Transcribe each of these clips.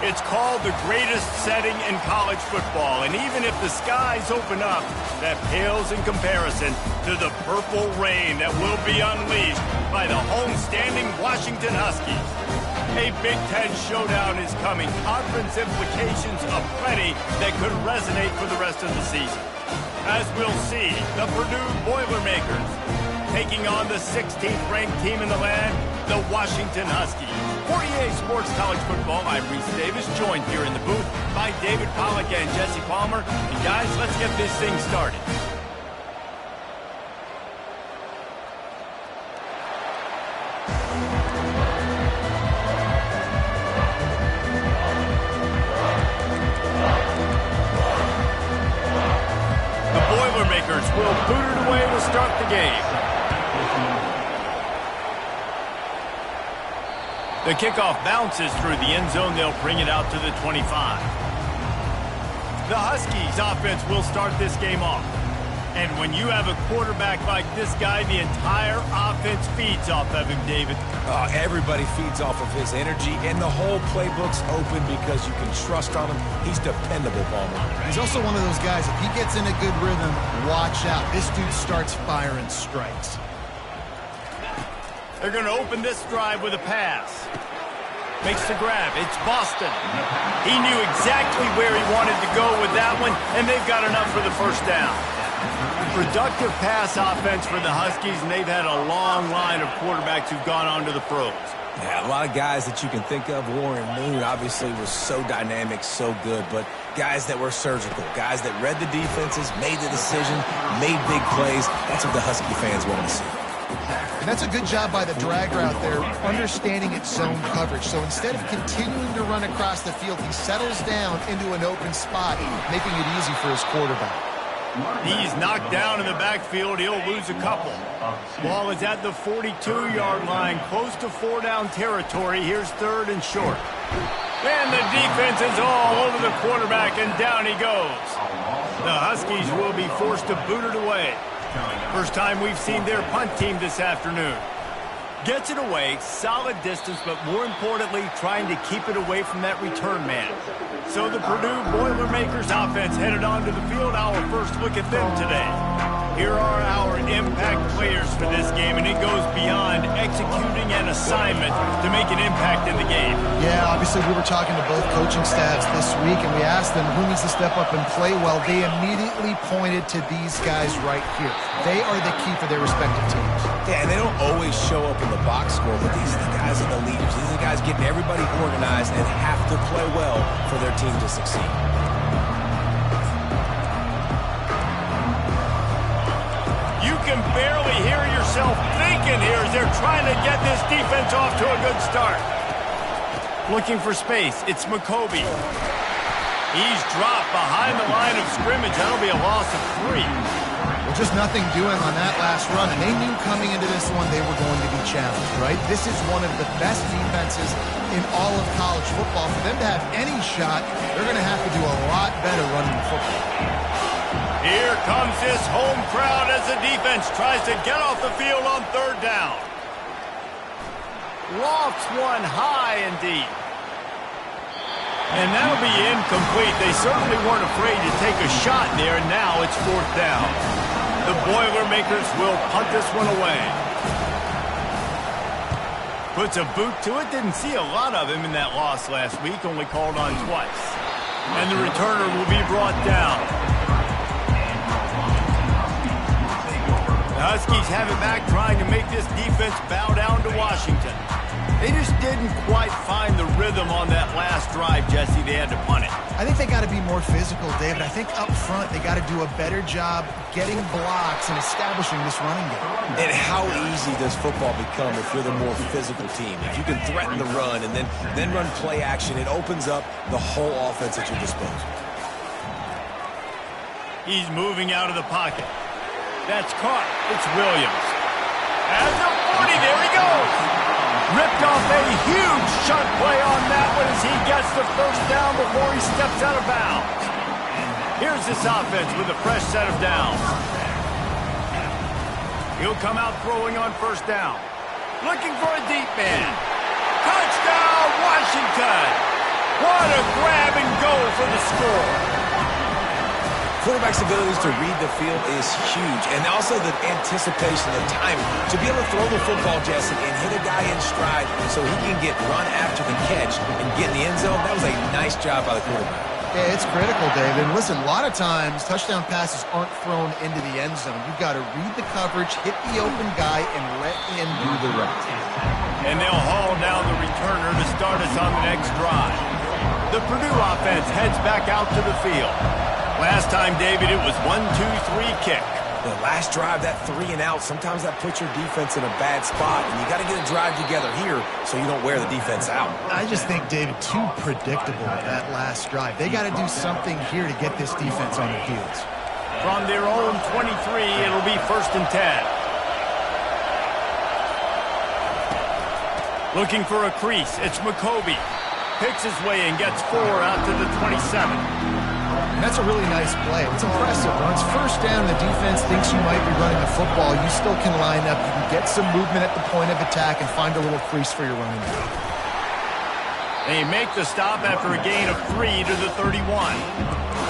It's called the greatest setting in college football, and even if the skies open up, that pales in comparison to the purple rain that will be unleashed by the homestanding Washington Huskies. A Big Ten showdown is coming, conference implications aplenty that could resonate for the rest of the season. As we'll see, the Purdue Boilermakers taking on the 16th ranked team in the land, the Washington Huskies. For EA Sports College Football, I'm Reese Davis, joined here in the booth by David Pollack and Jesse Palmer. And guys, let's get this thing started. The Boilermakers will boot it away to start the game. The kickoff bounces through the end zone. They'll bring it out to the 25. The Huskies offense will start this game off. And when you have a quarterback like this guy, the entire offense feeds off of him, David. Everybody feeds off of his energy, and the whole playbook's open because you can trust on him. He's dependable, Palmer. He's also one of those guys, if he gets in a good rhythm, watch out. This dude starts firing strikes. They're going to open this drive with a pass. Makes the grab. It's Boston. He knew exactly where he wanted to go with that one, and they've got enough for the first down. Productive pass offense for the Huskies, and they've had a long line of quarterbacks who've gone on to the pros. Yeah, a lot of guys that you can think of. Warren Moon obviously was so dynamic, so good, but guys that were surgical, guys that read the defenses, made the decision, made big plays. That's what the Husky fans want to see. And that's a good job by the drag route there, understanding its zone coverage. So instead of continuing to run across the field, he settles down into an open spot, making it easy for his quarterback. He's knocked down in the backfield. He'll lose a couple. Ball is at the 42-yard line, close to four-down territory. Here's third and short. And the defense is all over the quarterback, and down he goes. The Huskies will be forced to boot it away. First time we've seen their punt team this afternoon. Gets it away, solid distance, but more importantly, trying to keep it away from that return man. So the Purdue Boilermakers offense headed onto the field. Our first look at them today. Here are our impact players for this game, and it goes beyond executing an assignment to make an impact in the game. Yeah, obviously we were talking to both coaching staffs this week, and we asked them who needs to step up and play well. They immediately pointed to these guys right here. They are the key for their respective teams. Yeah, and they don't always show up in the box score, but these are the guys that are the leaders. These are the guys getting everybody organized and have to play well for their team to succeed. You can barely hear yourself thinking here as they're trying to get this defense off to a good start. Looking for space. It's McCoby. He's dropped behind the line of scrimmage. That'll be a loss of 3. Well, just nothing doing on that last run, and they knew coming into this one they were going to be challenged, right? This is one of the best defenses in all of college football. For them to have any shot, they're going to have to do a lot better running the football. Here comes this home crowd as the defense tries to get off the field on third down. Lofts one high and deep. And that'll be incomplete. They certainly weren't afraid to take a shot there, and now it's fourth down. The Boilermakers will punt this one away. Puts a boot to it. Didn't see a lot of him in that loss last week, only called on twice. And the returner will be brought down. The Huskies have it back, trying to make this defense bow down to Washington. They just didn't quite find the rhythm on that last drive, Jesse. They had to punt it. I think they got to be more physical, David. I think up front they got to do a better job getting blocks and establishing this running game. And how easy does football become if you're the more physical team? If you can threaten the run and then run play action, it opens up the whole offense at your disposal. He's moving out of the pocket. That's caught. It's Williams. At the 40, there he goes. Ripped off a huge shot play on that one as he gets the first down before he steps out of bounds. Here's this offense with a fresh set of downs. He'll come out throwing on first down. Looking for a deep man. Touchdown, Washington! What a grab and go for the score. Quarterback's abilities to read the field is huge, and also the anticipation, the timing. To be able to throw the football, Jesse, and hit a guy in stride so he can get run after the catch and get in the end zone, that was a nice job by the quarterback. Yeah, it's critical, David. And listen, a lot of times touchdown passes aren't thrown into the end zone. You've got to read the coverage, hit the open guy, and let him do the rest. And they'll haul down the returner to start us on the next drive. The Purdue offense heads back out to the field. Last time, David, it was 1-2-3 kick. The last drive, that 3 and out, sometimes that puts your defense in a bad spot, and you got to get a drive together here so you don't wear the defense out. I just think, David, too predictable that last drive. They got to do something here to get this defense on the field. From their own 23, it'll be 1st and 10. Looking for a crease, it's McCovey. Picks his way and gets 4 out to the 27. And that's a really nice play. It's impressive. When it's 1st down, the defense thinks you might be running the football. You still can line up. You can get some movement at the point of attack and find a little crease for your running back. They make the stop after a gain of 3 to the 31.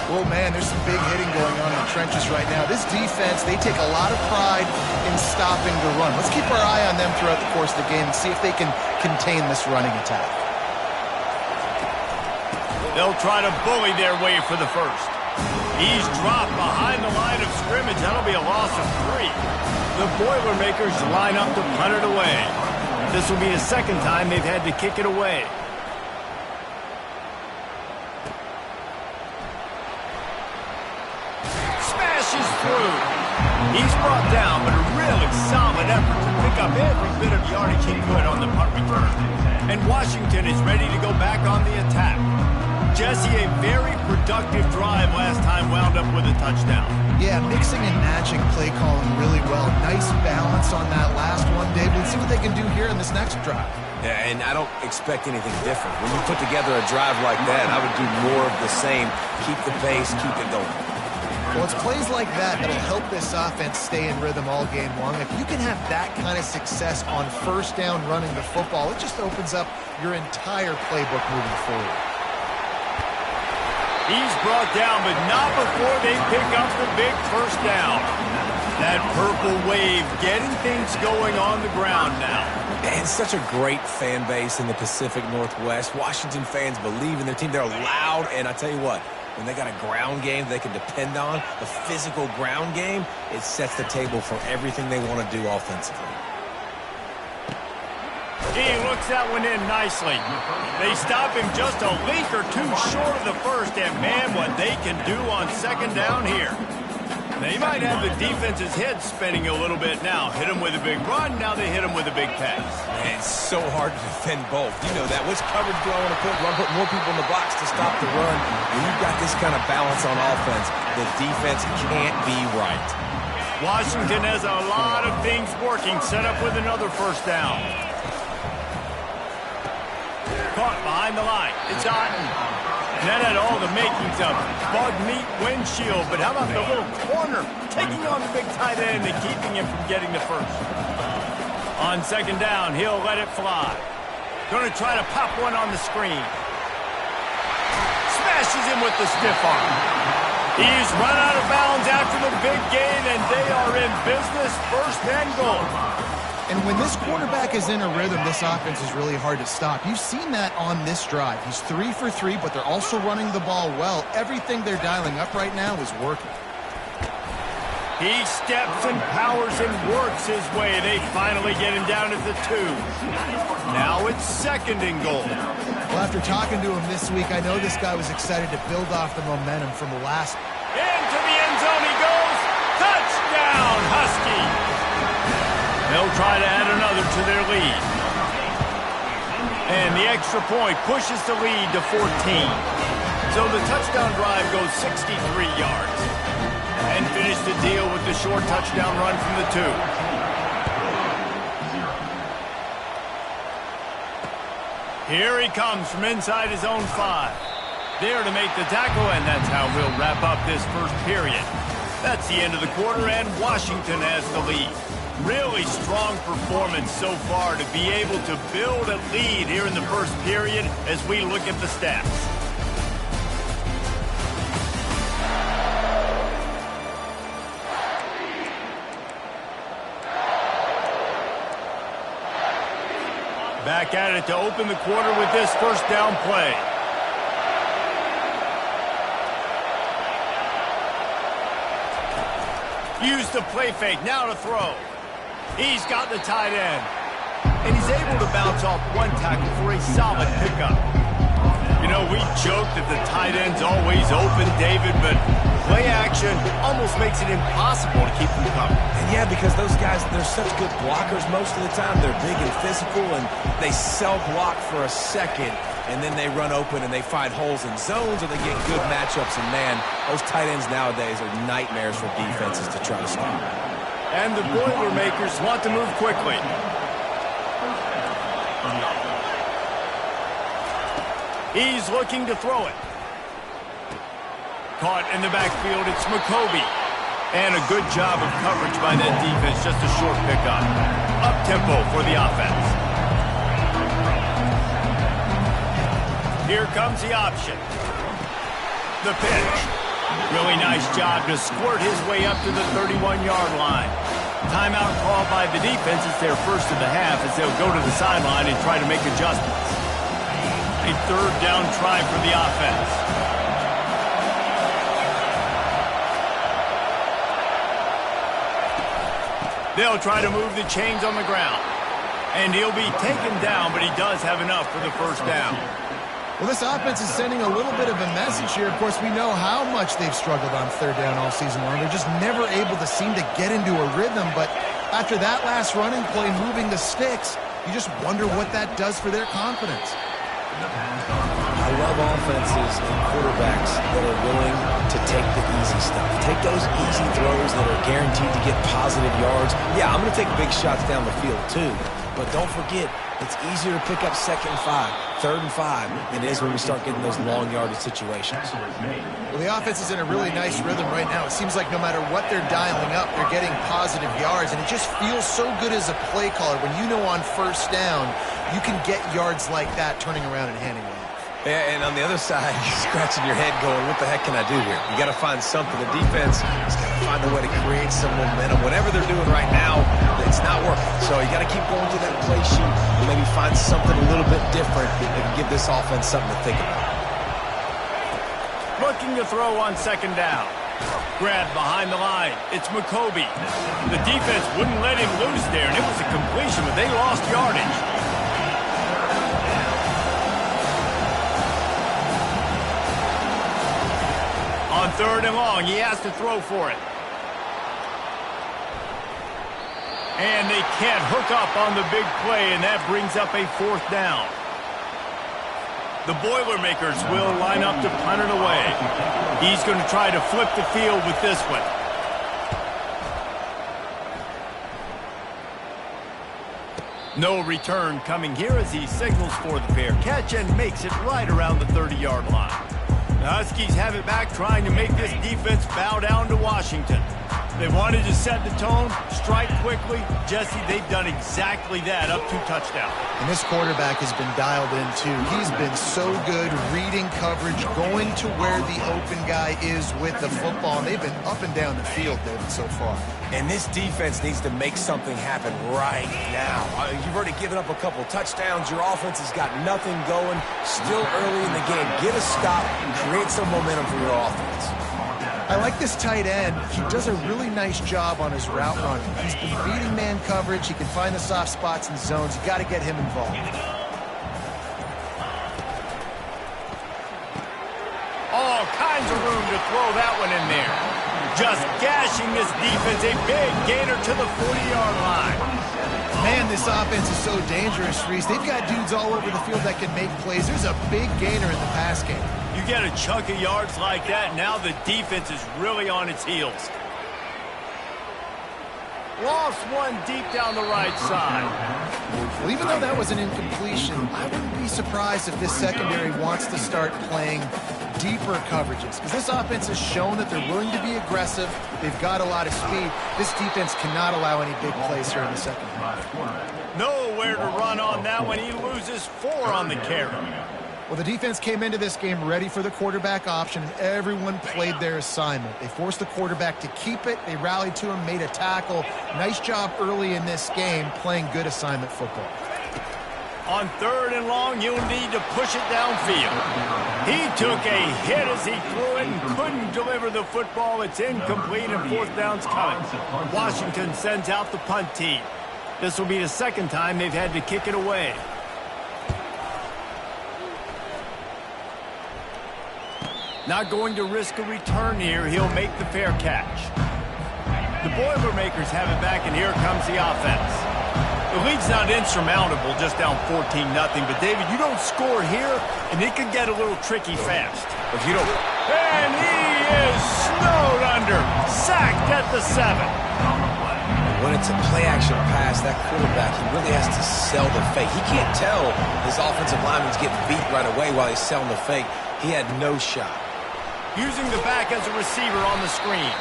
Well, man, there's some big hitting going on in the trenches right now. This defense, they take a lot of pride in stopping the run. Let's keep our eye on them throughout the course of the game and see if they can contain this running attack. They'll try to bully their way for the 1st. He's dropped behind the line of scrimmage. That'll be a loss of 3. The Boilermakers line up to punt it away. This will be the 2nd time they've had to kick it away. Smashes through. He's brought down, but a really solid effort to pick up every bit of yardage he could on the punt return. And Washington is ready to go back on the attack. Jesse, a very productive drive last time wound up with a touchdown. Yeah, mixing and matching play calling really well. Nice balance on that last one, David. Let's see what they can do here in this next drive. Yeah, and I don't expect anything different. When you put together a drive like that, I would do more of the same. Keep the pace, keep it going. Well, it's plays like that that'll help this offense stay in rhythm all game long. If you can have that kind of success on 1st down running the football, it just opens up your entire playbook moving forward. He's brought down, but not before they pick up the big 1st down. That purple wave getting things going on the ground now. And such a great fan base in the Pacific Northwest. Washington fans believe in their team. They're loud, and I tell you what, when they got a ground game they can depend on, the physical ground game, it sets the table for everything they want to do offensively. He looks that one in nicely. They stop him just a link or 2 short of the 1st, and man, what they can do on 2nd down here. They might have the defense's head spinning a little bit now. Hit him with a big run, now they hit him with a big pass. Man, it's so hard to defend both. You know that. Which coverage do I want to put? Do I put more people in the box to stop the run? When you've got this kind of balance on offense, the defense can't be right. Washington has a lot of things working, set up with another 1st down. Caught behind the line. It's Otten. And that had all the makings of bug meat windshield. But how about the little corner taking on the big tight end and keeping him from getting the 1st? On 2nd down, he'll let it fly. Going to try to pop one on the screen. Smashes him with the stiff arm. He's run out of bounds after the big gain, and they are in business. 1st and goal. And when this quarterback is in a rhythm, this offense is really hard to stop. You've seen that on this drive. He's 3 for 3, but they're also running the ball well. Everything they're dialing up right now is working. He steps and powers and works his way. They finally get him down at the 2. Now it's 2nd and goal. Well, after talking to him this week, I know this guy was excited to build off the momentum from the last. Into the end zone he goes. Touchdown, Husky. They'll try to add another to their lead. And the extra point pushes the lead to 14. So the touchdown drive goes 63 yards. And finish the deal with the short touchdown run from the 2. Here he comes from inside his own 5. There to make the tackle, and that's how we'll wrap up this 1st period. That's the end of the quarter, and Washington has the lead. Really strong performance so far to be able to build a lead here in the first period as we look at the stats. Back at it to open the quarter with this first down play. Use the play fake, now to throw. He's got the tight end. And he's able to bounce off one tackle for a solid pickup. You know, we joke that the tight end's always open, David, but play action almost makes it impossible to keep them covered. And yeah, because those guys, they're such good blockers most of the time. They're big and physical, and they self-block for a second, and then they run open and they find holes in zones, or they get good matchups. And, man, those tight ends nowadays are nightmares for defenses to try to stop. And the Boilermakers want to move quickly. He's looking to throw it. Caught in the backfield, it's McCoby. And a good job of coverage by that defense, just a short pickup. Up-tempo for the offense. Here comes the option. The pitch. Really nice job to squirt his way up to the 31-yard line. Timeout called by the defense. It's their first of the half as they'll go to the sideline and try to make adjustments. A third down try for the offense. They'll try to move the chains on the ground. And he'll be taken down, but he does have enough for the first down. Well, this offense is sending a little bit of a message here. Of course, we know how much they've struggled on third down all season long. They're just never able to seem to get into a rhythm. But after that last running play, moving the sticks, you just wonder what that does for their confidence. I love offenses and quarterbacks that are willing to take the easy stuff. Take those easy throws that are guaranteed to get positive yards. Yeah, I'm going to take big shots down the field too. But don't forget, it's easier to pick up 2nd and 5, 3rd and 5 than it is when we start getting those long yardage situations. Well, the offense is in a really nice rhythm right now. It seems like no matter what they're dialing up, they're getting positive yards. And it just feels so good as a play caller when you know on first down you can get yards like that turning around and handing it off. Yeah, and on the other side, you're scratching your head going, what the heck can I do here? You got to find something. The defense has got to find a way to create some momentum. Whatever they're doing right now, it's not working. So you got to keep going to that play sheet and maybe find something a little bit different that can give this offense something to think about. Looking to throw on 2nd down. Grabbed behind the line. It's McCoby. The defense wouldn't let him loose there, and it was a completion, but they lost yardage. On 3rd and long, he has to throw for it. And they can't hook up on the big play, and that brings up a 4th down. The Boilermakers will line up to punt it away. He's going to try to flip the field with this one. No return coming here as he signals for the fair catch and makes it right around the 30-yard line. The Huskies have it back, trying to make this defense bow down to Washington. They wanted to set the tone, strike quickly. Jesse, they've done exactly that, up 2 touchdowns. And this quarterback has been dialed in, too. He's been so good reading coverage, going to where the open guy is with the football. And they've been up and down the field, David, so far. And this defense needs to make something happen right now. You've already given up a couple touchdowns. Your offense has got nothing going. Still early in the game. Get a stop and create some momentum for your offense. I like this tight end. He does a really nice job on his route running. He's been beating man coverage. He can find the soft spots and zones. You got to get him involved. All kinds of room to throw that one in there. Just gashing this defense. A big gainer to the 40-yard line. Man, this offense is so dangerous, Reese. They've got dudes all over the field that can make plays. There's a big gainer in the pass game. You get a chunk of yards like that, now the defense is really on its heels. Lost one deep down the right side. Well, even though that was an incompletion, I wouldn't be surprised if this secondary wants to start playing deeper coverages, because this offense has shown that they're willing to be aggressive. They've got a lot of speed. This defense cannot allow any big plays here in the second half. Nowhere to run on that one. He loses 4 on the carry. Well, the defense came into this game ready for the quarterback option, and everyone played their assignment. They forced the quarterback to keep it. They rallied to him, made a tackle. Nice job early in this game playing good assignment football. On 3rd and long, you'll need to push it downfield. He took a hit as he threw it and couldn't deliver the football. It's incomplete and 4th down's coming. Washington sends out the punt team. This will be the 2nd time they've had to kick it away. Not going to risk a return here. He'll make the fair catch. The Boilermakers have it back, and here comes the offense. The lead's not insurmountable, just down 14-0. But, David, you don't score here, and it could get a little tricky fast. If you don't... And he is snowed under. Sacked at the 7. When it's a play-action pass, that quarterback, he really has to sell the fake. He can't tell his offensive lineman's getting beat right away while he's selling the fake. He had no shot. Using the back as a receiver on the screen.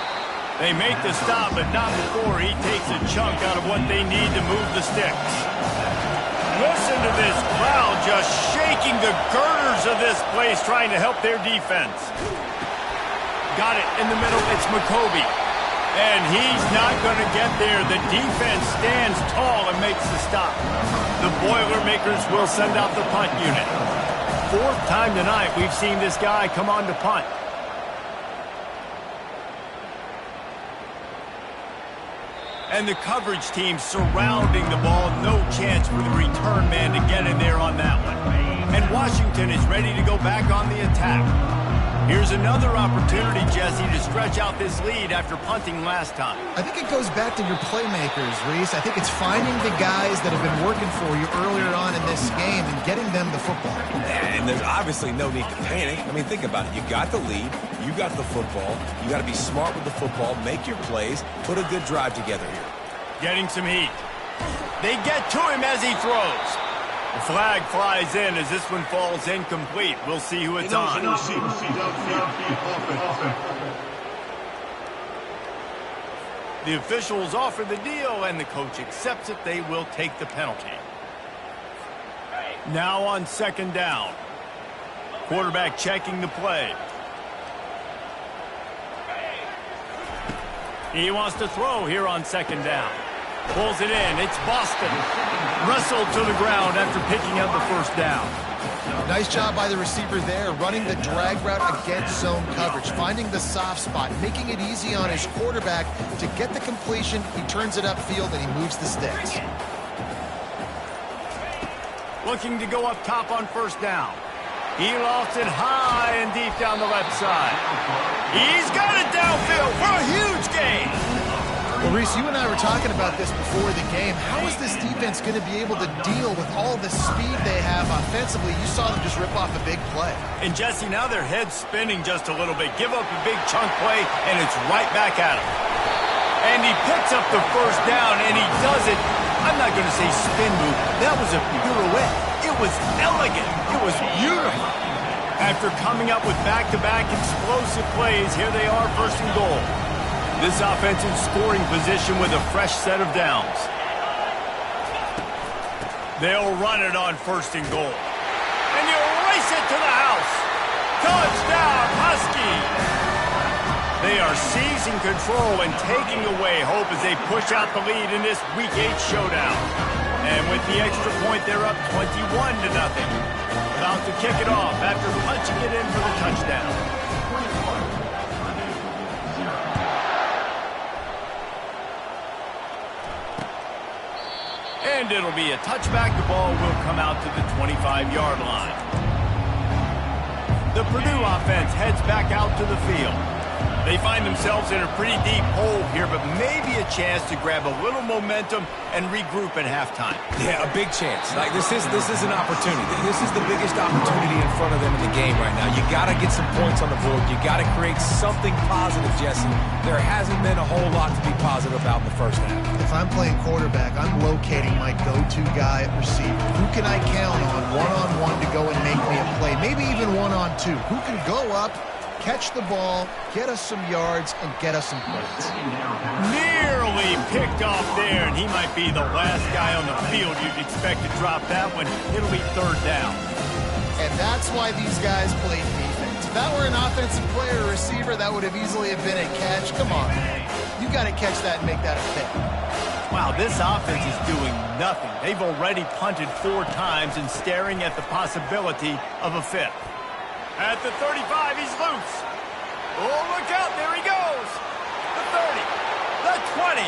They make the stop, but not before he takes a chunk out of what they need to move the sticks. Listen to this crowd just shaking the girders of this place, trying to help their defense. Got it in the middle. It's McCoby. And he's not going to get there. The defense stands tall and makes the stop. The Boilermakers will send out the punt unit. 4th time tonight we've seen this guy come on to punt. And the coverage team surrounding the ball. No chance for the return man to get in there on that one. And Washington is ready to go back on the attack. Here's another opportunity, Jesse, to stretch out this lead after punting last time. I think it goes back to your playmakers, Reese. I think it's finding the guys that have been working for you earlier on in this game and getting them the football. And there's obviously no need to panic. I mean, think about it. You got the lead. You got the football. You got to be smart with the football. Make your plays. Put a good drive together here. Getting some heat. They get to him as he throws. The flag flies in as this one falls incomplete. We'll see who it's on. The officials offer the deal, and the coach accepts it. They will take the penalty. Now on 2nd down. Quarterback checking the play. He wants to throw here on 2nd down. Pulls it in. It's Boston. Wrestled to the ground after picking up the 1st down. Nice job by the receiver there, running the drag route against zone coverage, finding the soft spot, making it easy on his quarterback to get the completion. He turns it upfield and he moves the sticks. Looking to go up top on 1st down. He lofts it high and deep down the left side. He's got it downfield for a huge gain. Well, Reese, you and I were talking about this before the game. How is this defense going to be able to deal with all the speed they have offensively? You saw them just rip off a big play. And, Jesse, now their head's spinning just a little bit. Give up a big chunk play, and it's right back at him. And he picks up the 1st down, and he does it. I'm not going to say spin move. That was a pirouette. It was elegant. It was beautiful. After coming up with back-to-back explosive plays, here they are, 1st and goal. This offense in scoring position with a fresh set of downs. They'll run it on 1st and goal. And you race it to the house. Touchdown, Huskies! They are seizing control and taking away hope as they push out the lead in this Week 8 showdown. And with the extra point, they're up 21-0. About to kick it off after punching it in for the touchdown. And it'll be a touchback. The ball will come out to the 25-yard line. The Purdue offense heads back out to the field. They find themselves in a pretty deep hole here, but maybe a chance to grab a little momentum and regroup at halftime. Yeah, a big chance. Like this is an opportunity. This is the biggest opportunity in front of them in the game right now. You got to get some points on the board. You got to create something positive, Jesse. There hasn't been a whole lot to be positive about in the 1st half. If I'm playing quarterback, I'm locating my go-to guy at receiver. Who can I count on one-on-one to maybe even 1-on-2. Who can go up, catch the ball, get us some yards, and get us some points. Nearly picked off there, and he might be the last guy on the field you'd expect to drop that one. It'll be third down. And that's why these guys play defense. If that were an offensive player or receiver, that would have easily have been a catch. Come on, man. You got to catch that and make that a pick. Wow, this offense is doing nothing. They've already punted 4 times and staring at the possibility of a 5th. At the 35, he's loose. Oh, look out, there he goes. The 30, the 20.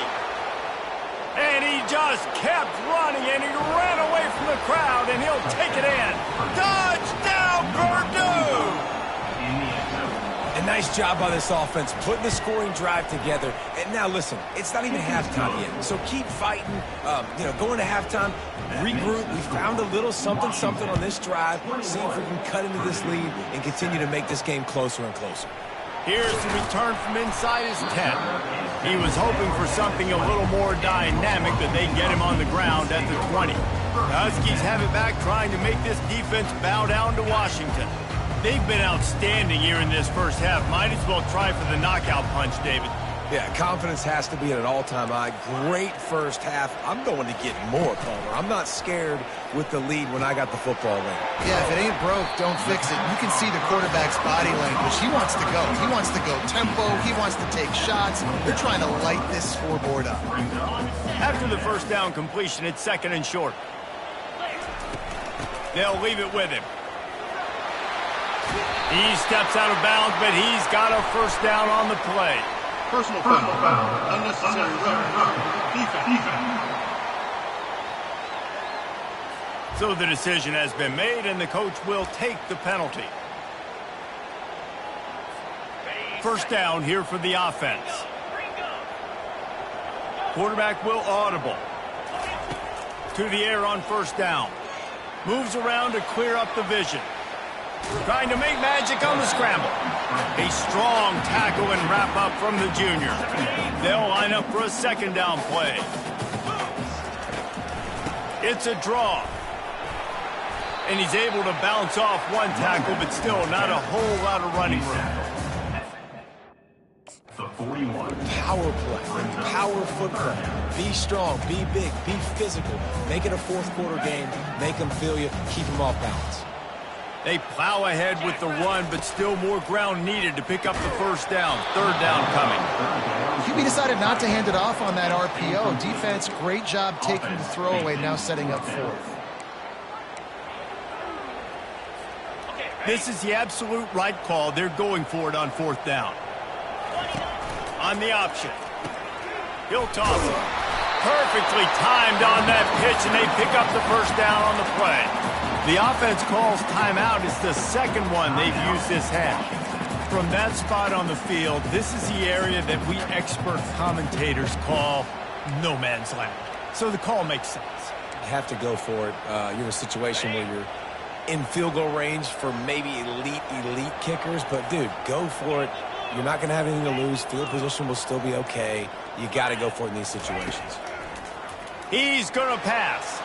And he just kept running, and he ran away from the crowd, and he'll take it in. Touchdown, Purdue! A nice job by this offense, putting the scoring drive together. And now, listen, it's not even halftime yet. So keep fighting, going to halftime, regroup. We found a little something on this drive. See if we can cut into this lead and continue to make this game closer and closer. Here's the return from inside his 10. He was hoping for something a little more dynamic, that they get him on the ground at the 20. The Huskies have it back, trying to make this defense bow down to Washington. They've been outstanding here in this first half. Might as well try for the knockout punch, David. Yeah, confidence has to be at an all-time high. Great first half. I'm going to get more, Palmer. I'm not scared with the lead when I got the football in. Yeah, if it ain't broke, don't fix it. You can see the quarterback's body language. He wants to go. He wants to go tempo. He wants to take shots. They're trying to light this scoreboard up. After the first down completion, it's 2nd and short. They'll leave it with him. He steps out of bounds, but he's got a first down on the play. Personal foul. Unnecessary defense. So the decision has been made, and the coach will take the penalty. First down here for the offense. Quarterback will audible. To the air on first down. Moves around to clear up the vision. Trying to make magic on the scramble. A strong tackle and wrap up from the junior. They'll line up for a 2nd down play. It's a draw. And he's able to bounce off one tackle, but still not a whole lot of running room. The 41. Power play, power football. Be strong, be big, be physical. Make it a 4th quarter game. Make them feel you. Keep them off balance. They plow ahead with the run, but still more ground needed to pick up the first down. 3rd down coming. QB decided not to hand it off on that RPO. Defense, great job taking the throwaway, now setting up 4th. This is the absolute right call. They're going for it on 4th down. On the option. He'll toss it. Perfectly timed on that pitch, and they pick up the first down on the play. The offense calls timeout. It's the 2nd one they've used this half. From that spot on the field, this is the area that we expert commentators call no man's land. So the call makes sense. You have to go for it. You're in a situation where you're in field goal range for maybe elite kickers, but dude, go for it. You're not going to have anything to lose. Field position will still be okay. You got to go for it in these situations. He's going to pass.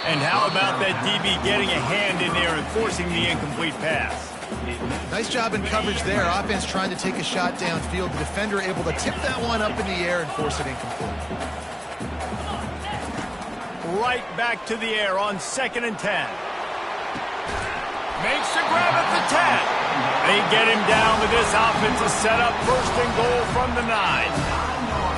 And how about that DB getting a hand in there and forcing the incomplete pass? Nice job in coverage there. Offense trying to take a shot downfield. The defender able to tip that one up in the air and force it incomplete. Right back to the air on 2nd and 10. Makes the grab at the 10. They get him down with this offensive setup. 1st and goal from the 9.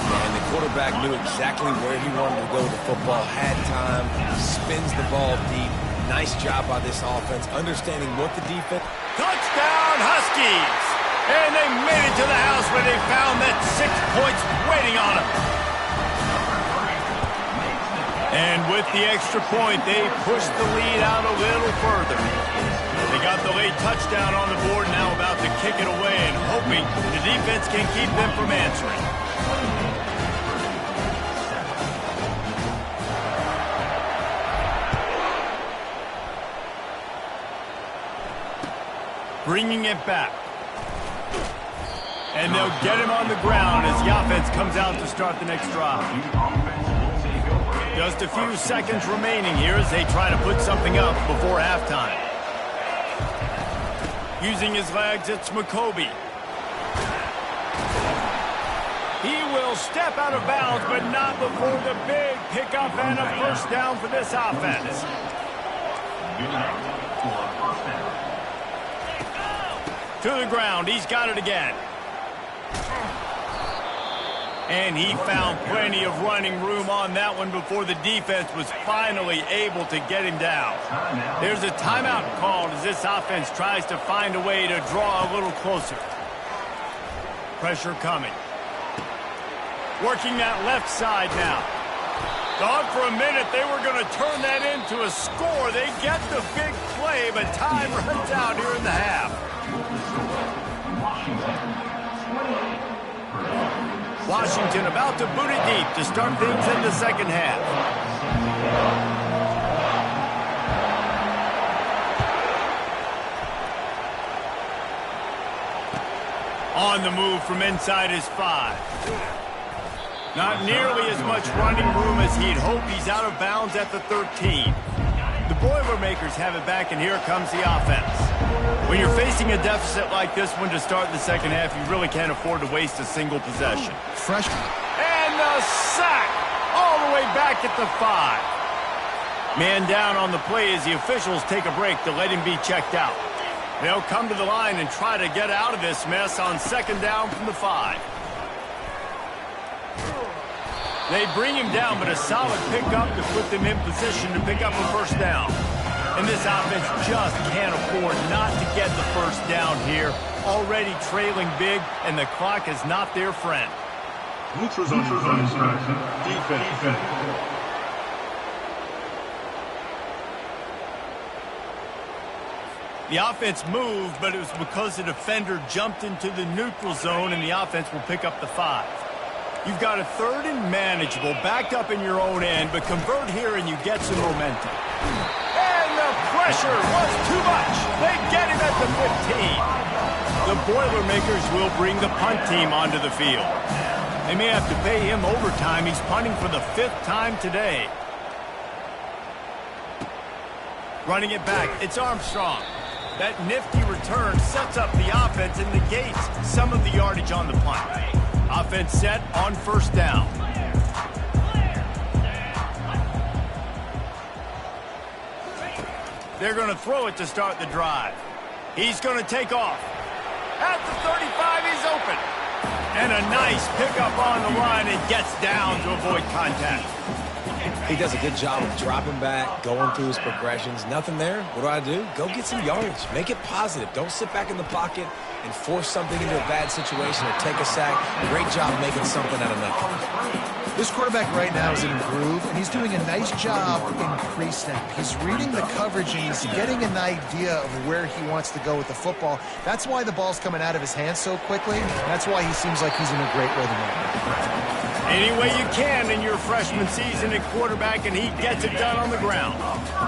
And the quarterback knew exactly where he wanted to go with the football, had time, spins the ball deep. Nice job by this offense, understanding what the defense... Touchdown, Huskies! And they made it to the house where they found that 6 points waiting on them. And with the extra point, they pushed the lead out a little further. They got the late touchdown on the board, now about to kick it away and hoping the defense can keep them from answering. Bringing it back. And they'll get him on the ground as the offense comes out to start the next drive. Just a few seconds remaining here as they try to put something up before halftime. Using his legs, it's McCoby. He will step out of bounds, but not before the big pickup and a first down for this offense. To the ground, he's got it again. And he found plenty of running room on that one before the defense was finally able to get him down. There's a timeout called as this offense tries to find a way to draw a little closer. Pressure coming. Working that left side now. Thought for a minute they were going to turn that into a score. They get the big play, but time runs out here in the half. Washington about to boot it deep to start things in the second half. On the move from inside his 5. Not nearly as much running room as he'd hoped. He's out of bounds at the 13. The Boilermakers have it back, and here comes the offense. When you're facing a deficit like this one to start the second half, you really can't afford to waste a single possession. Freshman. And a sack all the way back at the 5. Man down on the play as the officials take a break to let him be checked out. They'll come to the line and try to get out of this mess on second down from the 5. They bring him down, but a solid pickup to put them in position to pick up a first down. And this offense just can't afford not to get the first down here. Already trailing big, and the clock is not their friend. Neutral zone defense. The offense moved, but it was because the defender jumped into the neutral zone, and the offense will pick up the 5. You've got a third and manageable, backed up in your own end, but convert here and you get some momentum. And the pressure was too much. They get him at the 15. The Boilermakers will bring the punt team onto the field. They may have to pay him overtime. He's punting for the 5th time today. Running it back, it's Armstrong. That nifty return sets up the offense and negates some of the yardage on the punt. Offense set on first down. They're going to throw it to start the drive. He's going to take off. At the 35, he's open. And a nice pickup on the line and gets down to avoid contact. He does a good job of dropping back, going through his progressions. Nothing there. What do? Go get some yardage. Make it positive. Don't sit back in the pocket and force something into a bad situation or take a sack. Great job making something out of nothing. This quarterback right now is in a groove, and he's doing a nice job in pre-snap. He's reading the coverage, and he's getting an idea of where he wants to go with the football. That's why the ball's coming out of his hands so quickly. That's why he seems like he's in a great rhythm right now. Any way you can in your freshman season at quarterback, and he gets it done on the ground.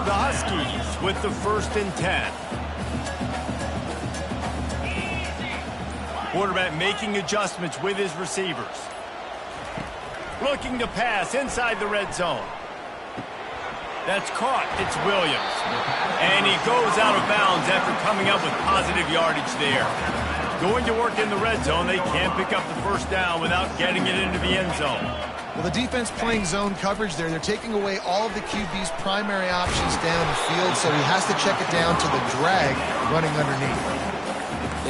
The Huskies with the 1st and 10. Quarterback making adjustments with his receivers. Looking to pass inside the red zone. That's caught. It's Williams. And he goes out of bounds after coming up with positive yardage there. Going to work in the red zone. They can't pick up the first down without getting it into the end zone. Well, the defense playing zone coverage there. They're taking away all of the QB's primary options down the field, so he has to check it down to the drag running underneath.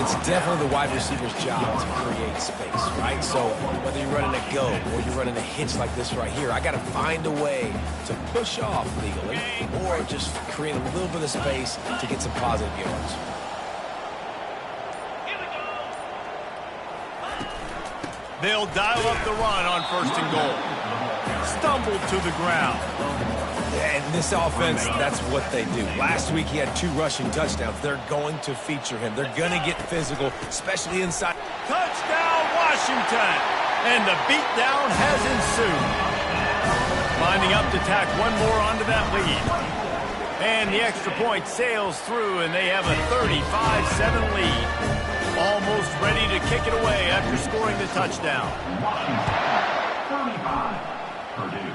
It's definitely the wide receiver's job to create space, right? So whether you're running a go or you're running a hitch like this right here, I got to find a way to push off legally or just create a little bit of space to get some positive yards. They'll dial up the run on 1st and goal. Stumbled to the ground. And this offense, that's what they do. Last week, he had 2 rushing touchdowns. They're going to feature him. They're going to get physical, especially inside. Touchdown, Washington! And the beatdown has ensued. Lining up to tack one more onto that lead. And the extra point sails through, and they have a 35-7 lead. Almost ready to kick it away after scoring the touchdown. 35, Purdue,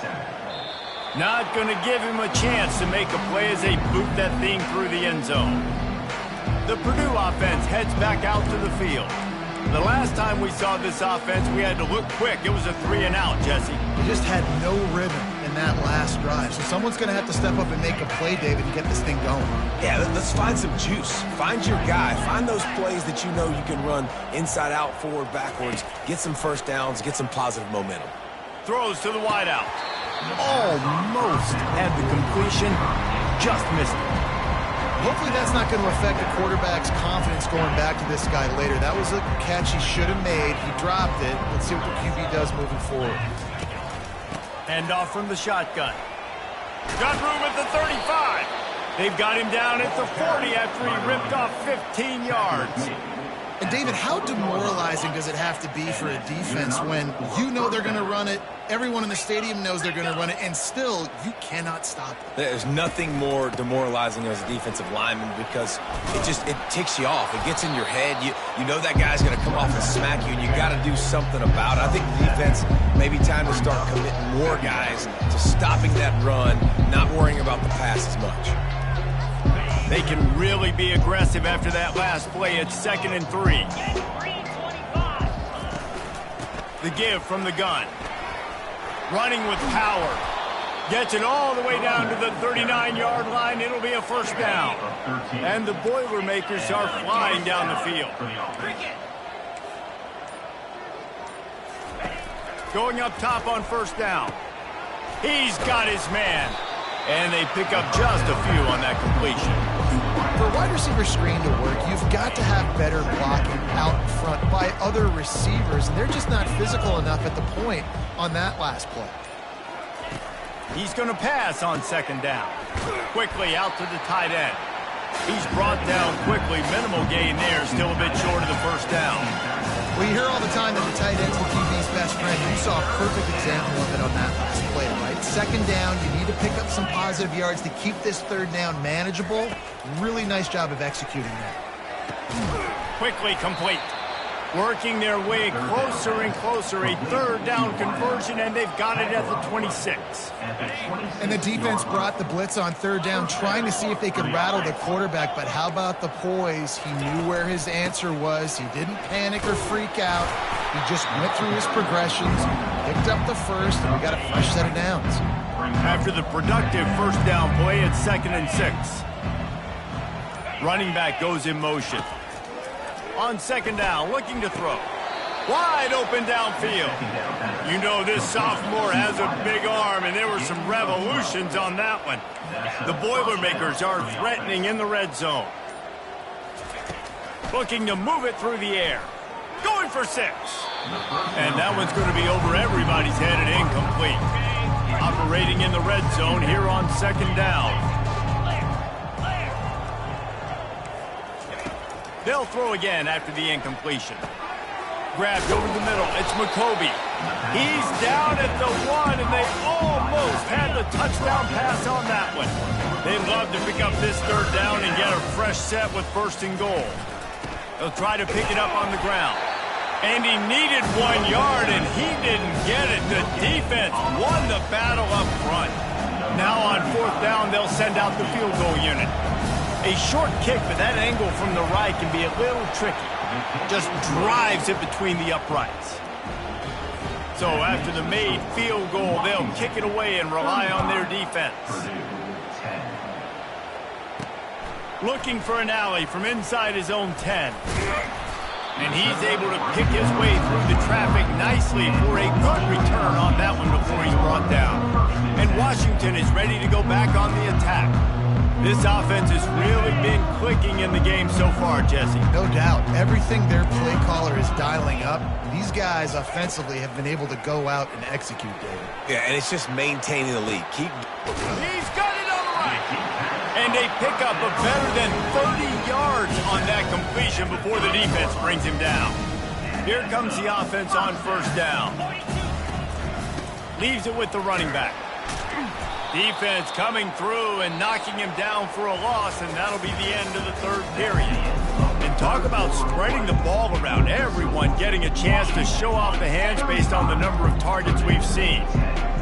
7. Not going to give him a chance to make a play as they boot that thing through the end zone. The Purdue offense heads back out to the field. The last time we saw this offense, we had to look quick. It was a 3-and-out, Jesse. They just had no rhythm in that last drive. So someone's going to have to step up and make a play, David, and get this thing going. Yeah, let's find some juice. Find your guy. Find those plays that you know you can run inside out, forward, backwards. Get some first downs. Get some positive momentum. Throws to the wideout. Almost had the completion. Just missed it. Hopefully that's not going to affect the quarterback's confidence going back to this guy later. That was a catch he should have made. He dropped it. Let's see what the QB does moving forward. Hand off from the shotgun. Got room at the 35. They've got him down at the 40 after he ripped off 15 yards. And David, how demoralizing does it have to be for a defense when you know they're going to run it, everyone in the stadium knows they're going to run it, and still you cannot stop it? There's nothing more demoralizing as a defensive lineman because it ticks you off. It gets in your head. You know that guy's going to come off and smack you, and you got to do something about it. I think the defense maybe time to start committing more guys to stopping that run, not worrying about the pass as much. They can really be aggressive after that last play. It's 2nd and 3. The give from the gun. Running with power. Gets it all the way down to the 39-yard line. It'll be a first down. And the Boilermakers are flying down the field. Going up top on first down. He's got his man. And they pick up just a few on that completion. For a wide receiver screen to work, you've got to have better blocking out in front by other receivers, and they're just not physical enough at the point on that last play. He's going to pass on 2nd down. Quickly out to the tight end. He's brought down quickly. Minimal gain there, still a bit short of the first down. Well, you hear all the time that the tight end's the QB's best friend. You saw a perfect example of it on that last play, right? 2nd down, you need to pick up some positive yards to keep this 3rd down manageable. Really nice job of executing that. Quickly complete. Working their way closer and closer. A 3rd down conversion, and they've got it at the 26. And the defense brought the blitz on 3rd down, trying to see if they could rattle the quarterback. But how about the poise? He knew where his answer was. He didn't panic or freak out. He just went through his progressions, picked up the first, and we got a fresh set of downs. After the productive first down play, it's 2nd and 6. Running back goes in motion. On 2nd down, looking to throw. Wide open downfield. You know this sophomore has a big arm, and there were some revolutions on that one. The Boilermakers are threatening in the red zone. Looking to move it through the air. Going for 6. And that one's going to be over everybody's head and incomplete. Operating in the red zone here on 2nd down. They'll throw again after the incompletion. Grabbed over the middle. It's McCoby. He's down at the 1, and they almost had the touchdown pass on that one. They'd love to pick up this 3rd down and get a fresh set with 1st and goal. They'll try to pick it up on the ground. And he needed 1 yard, and he didn't get it. The defense won the battle up front. Now on 4th down, they'll send out the field goal unit. A short kick, but that angle from the right can be a little tricky. Just drives it between the uprights. So after the made field goal, they'll kick it away and rely on their defense. Looking for an alley from inside his own 10. And he's able to pick his way through the traffic nicely for a good return on that one before he's brought down. And Washington is ready to go back on the attack. This offense has really been clicking in the game so far, Jesse. No doubt. Everything their play caller is dialing up, these guys offensively have been able to go out and execute, David. Yeah, and it's just maintaining the lead. He's got it on the right. And they pick up a better than 30 yards on that completion before the defense brings him down. Here comes the offense on 1st down. Leaves it with the running back. Defense coming through and knocking him down for a loss, and that'll be the end of the 3rd period. And talk about spreading the ball around. Everyone getting a chance to show off the hands based on the number of targets we've seen.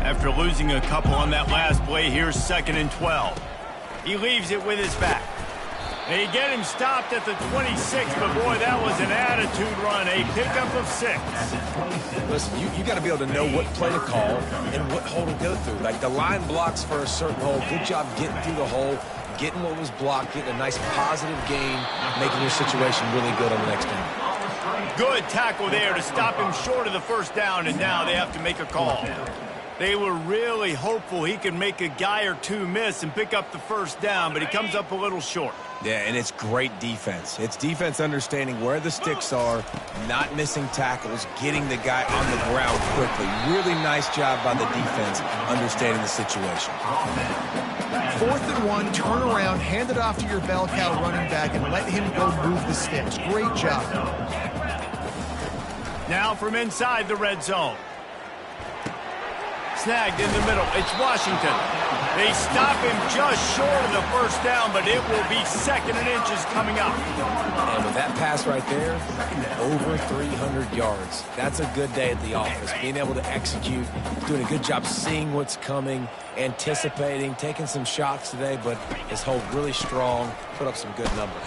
After losing a couple on that last play, here's 2nd and 12. He leaves it with his back. They get him stopped at the 26, but boy, that was an attitude run. A pickup of 6. Listen, you got to be able to know what play to call and what hole to go through. Like the line blocks for a certain hole. Good job getting through the hole, getting what was blocked, getting a nice positive gain, making your situation really good on the next down. Good tackle there to stop him short of the first down, and now they have to make a call. They were really hopeful he could make a guy or two miss and pick up the first down, but he comes up a little short. Yeah, and it's great defense. It's defense understanding where the sticks are, not missing tackles, getting the guy on the ground quickly. Really nice job by the defense understanding the situation. 4th and 1, turn around, hand it off to your bell cow running back, and let him go move the sticks. Great job. Now from inside the red zone. Snagged in the middle. It's Washington. They stop him just short of the first down, but it will be 2nd and inches coming up. And with that pass right there, over 300 yards. That's a good day at the office. Being able to execute, doing a good job seeing what's coming, anticipating, taking some shots today, but his hold really strong, put up some good numbers.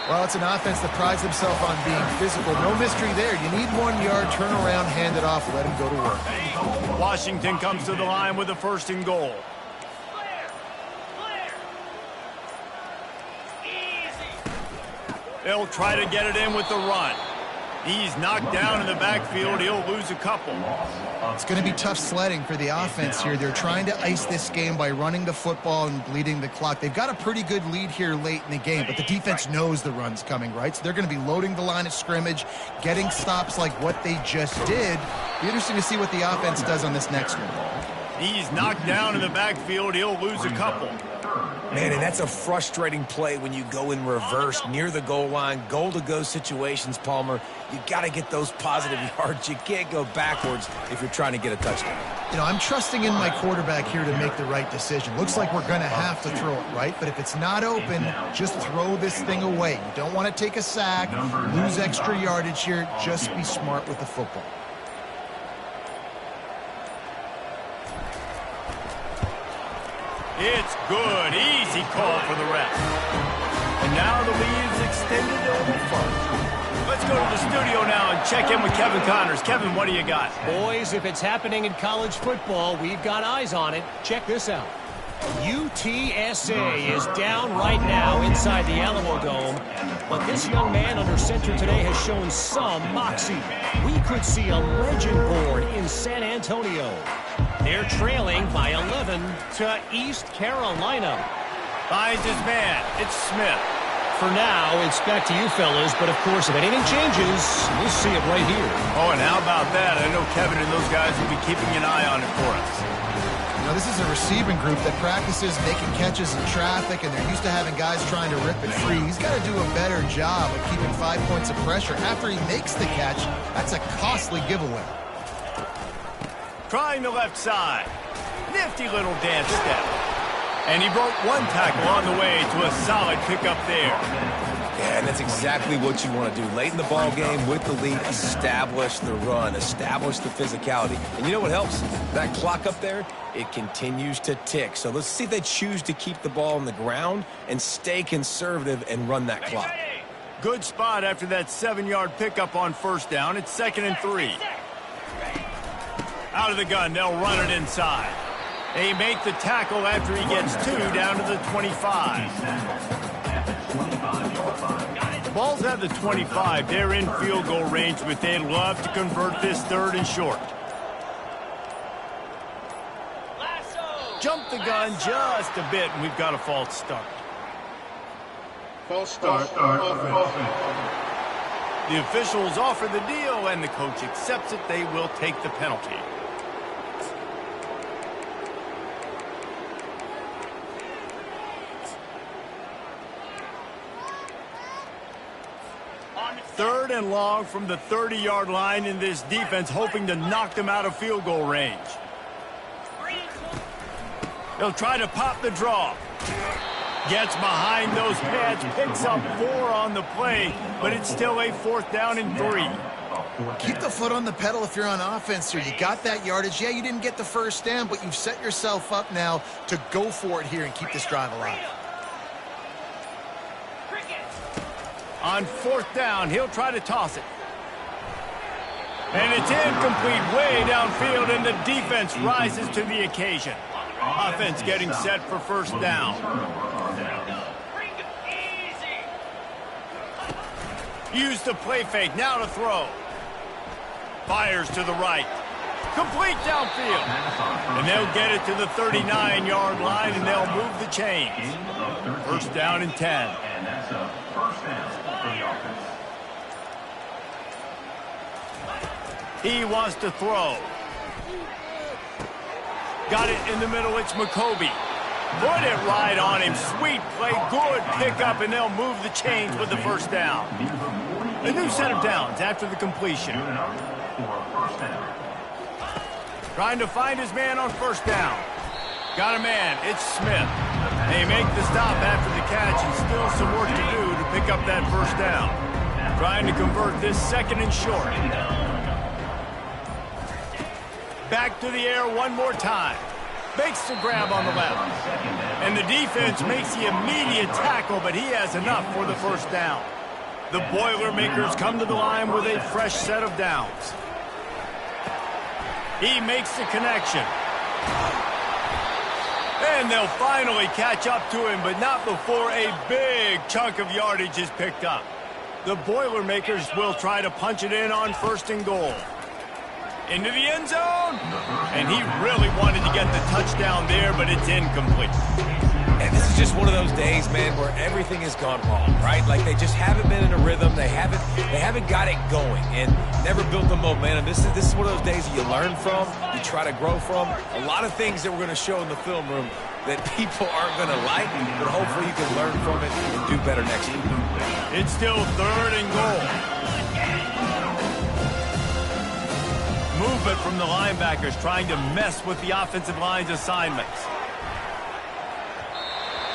Well, it's an offense that prides themselves on being physical. No mystery there. You need 1 yard, turn around, hand it off, let him go to work. Washington comes to the line with a 1st and goal. They'll try to get it in with the run. He's knocked down in the backfield. He'll lose a couple. It's going to be tough sledding for the offense here. They're trying to ice this game by running the football and bleeding the clock. They've got a pretty good lead here late in the game, but the defense knows the run's coming, right? So they're going to be loading the line of scrimmage, getting stops like what they just did. Be interesting to see what the offense does on this next one. He's knocked down in the backfield. He'll lose a couple. Man, and that's a frustrating play when you go in reverse near the goal line, goal-to-go situations, Palmer. You got to get those positive yards. You can't go backwards if you're trying to get a touchdown. You know, I'm trusting in my quarterback here to make the right decision. Looks like we're going to have to throw it, right? But if it's not open, just throw this thing away. You don't want to take a sack, lose extra yardage here. Just be smart with the football. It's good. Easy call for the ref. And now the lead is extended a little further. Let's go to the studio now and check in with Kevin Connors. Kevin, what do you got? Boys, if it's happening in college football, we've got eyes on it. Check this out. UTSA is down right now inside the Alamo Dome, but this young man under center today has shown some moxie. We could see a legend born in San Antonio. They're trailing by 11 to East Carolina. Finds his man. It's Smith. For now, it's back to you fellas, but of course, if anything changes, we'll see it right here. Oh, and how about that? I know Kevin and those guys will be keeping an eye on it for us. Now, this is a receiving group that practices making catches in traffic, and they're used to having guys trying to rip it free. He's got to do a better job of keeping 5 points of pressure. After he makes the catch, that's a costly giveaway. Trying the left side. Nifty little dance step. And he broke one tackle on the way to a solid pickup there. Yeah, and that's exactly what you want to do. Late in the ball game with the lead, establish the run, establish the physicality. And you know what helps? That clock up there, it continues to tick. So let's see if they choose to keep the ball on the ground and stay conservative and run that clock. Good spot after that 7-yard pickup on first down. It's 2nd and 3. Out of the gun, they'll run it inside. They make the tackle after he gets 2 down to the 25. The ball's at the 25. They're in field goal range, but they'd love to convert this 3rd and short. Jump the gun just a bit, and we've got a false start. False start. Offense. The officials offer the deal, and the coach accepts it. They will take the penalty. Third and long from the 30-yard line in this defense, hoping to knock them out of field goal range. They'll try to pop the draw. Gets behind those pads, picks up 4 on the play, but it's still a 4th down and 3. Keep the foot on the pedal if you're on offense here. You got that yardage. Yeah, you didn't get the first down, but you've set yourself up now to go for it here and keep this drive alive. On 4th down, he'll try to toss it. And it's incomplete way downfield, and the defense rises to the occasion. Offense getting set for 1st down. Use the play fake, now to throw. Fires to the right. Complete downfield. And they'll get it to the 39-yard line, and they'll move the chains. 1st down and 10. And that's a 1st down for the offense. He wants to throw. Got it in the middle. It's McCoby. Put it right on him. Sweet play. Good pickup, and they'll move the chains with the 1st down. A new set of downs after the completion. Trying to find his man on 1st down. Got a man. It's Smith. They make the stop after the catch, and still some work to do to pick up that 1st down. Trying to convert this 2nd and short. Back to the air one more time. Makes the grab on the left. And the defense makes the immediate tackle, but he has enough for the 1st down. The Boilermakers come to the line with a fresh set of downs. He makes the connection. And they'll finally catch up to him, but not before a big chunk of yardage is picked up. The Boilermakers will try to punch it in on 1st and goal. Into the end zone. And he really wanted to get the touchdown there, but it's incomplete. And this is just one of those days, man, where everything has gone wrong, right? Like they just haven't been in a rhythm. They haven't got it going and never built the momentum. This is one of those days that you learn from, you try to grow from. A lot of things that we're going to show in the film room that people aren't going to like, but hopefully you can learn from it and do better next week. It's still 3rd and goal. Movement from the linebackers trying to mess with the offensive line's assignments.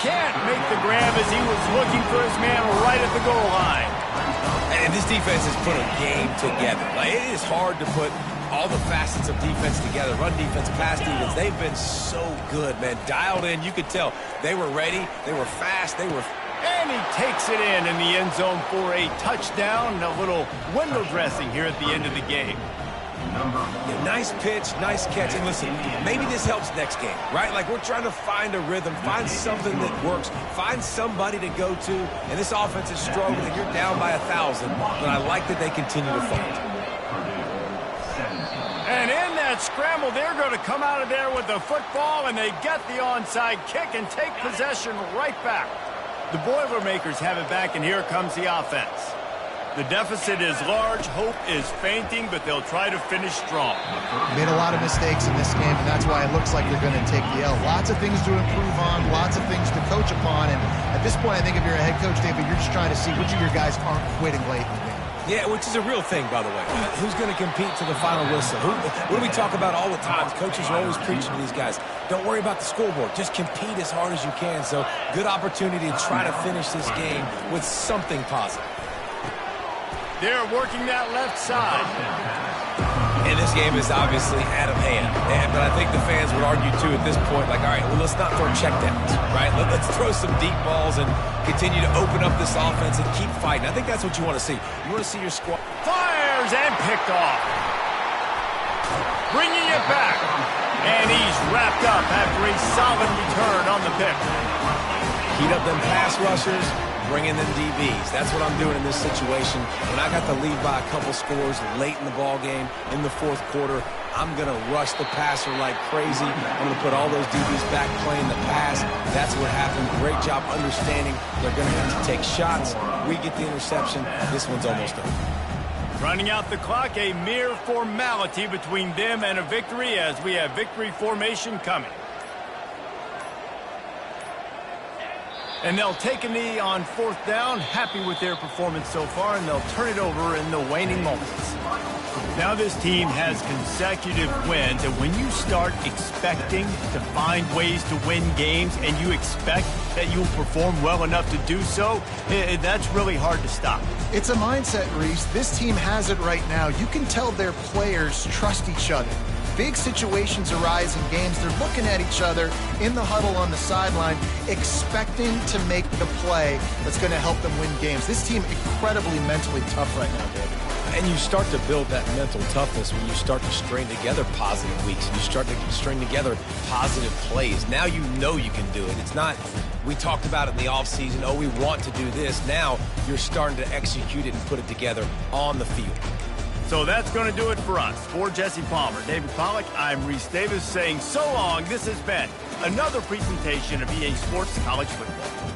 Can't make the grab as he was looking for his man right at the goal line. And this defense has put a game together. Like, it is hard to put all the facets of defense together. Run defense, pass defense. They've been so good, man. Dialed in. You could tell they were ready. They were fast. And he takes it in the end zone for a touchdown and a little window dressing here at the end of the game. Yeah, nice pitch, nice catch. And listen, maybe this helps next game, right? Like we're trying to find a rhythm, find something that works, find somebody to go to. And this offense is struggling. You're down by 1,000, but I like that they continue to fight. And in that scramble, they're going to come out of there with the football, and they get the onside kick and take possession right back. The Boilermakers have it back, and here comes the offense. The deficit is large, hope is fainting, but they'll try to finish strong. Made a lot of mistakes in this game, and that's why it looks like they're going to take the L. Lots of things to improve on, lots of things to coach upon, and at this point, I think if you're a head coach, David, you're just trying to see which of your guys aren't quitting late in the game. Yeah, which is a real thing, by the way. Who's going to compete to the final whistle? What do we talk about all the time? Coaches are always preaching to these guys. Don't worry about the scoreboard. Just compete as hard as you can. So, good opportunity to try to finish this game with something positive. They're working that left side. And this game is obviously out of hand. But I think the fans would argue, too, at this point, like, all right, well, let's not throw checkdowns, right? Let's throw some deep balls and continue to open up this offense and keep fighting. I think that's what you want to see. You want to see your squad. Fires and picked off. Bringing it back. And he's wrapped up after a solid return on the pick. Heat up them pass rushers. Bring in them DBs. That's what I'm doing in this situation. When I got the lead by a couple scores late in the ball game, in the 4th quarter, I'm going to rush the passer like crazy. I'm going to put all those DBs back playing the pass. That's what happened. Great job understanding they're going to have to take shots. We get the interception. This one's almost over. Running out the clock, a mere formality between them and a victory as we have victory formation coming. And they'll take a knee on 4th down, happy with their performance so far, and they'll turn it over in the waning moments. Now this team has consecutive wins, and when you start expecting to find ways to win games and you expect that you'll perform well enough to do so, that's really hard to stop. It's a mindset, Reese. This team has it right now. You can tell their players trust each other. big situations arise in games, they're looking at each other in the huddle on the sideline, expecting to make the play that's going to help them win games. This team incredibly mentally tough right now, David. And you start to build that mental toughness when you start to string together positive weeks. You start to string together positive plays. Now you know you can do it. It's not, we talked about it in the offseason, oh, we want to do this. Now you're starting to execute it and put it together on the field. So that's going to do it for us. For Jesse Palmer, David Pollack, I'm Reese Davis saying so long. This has been another presentation of EA Sports College Football.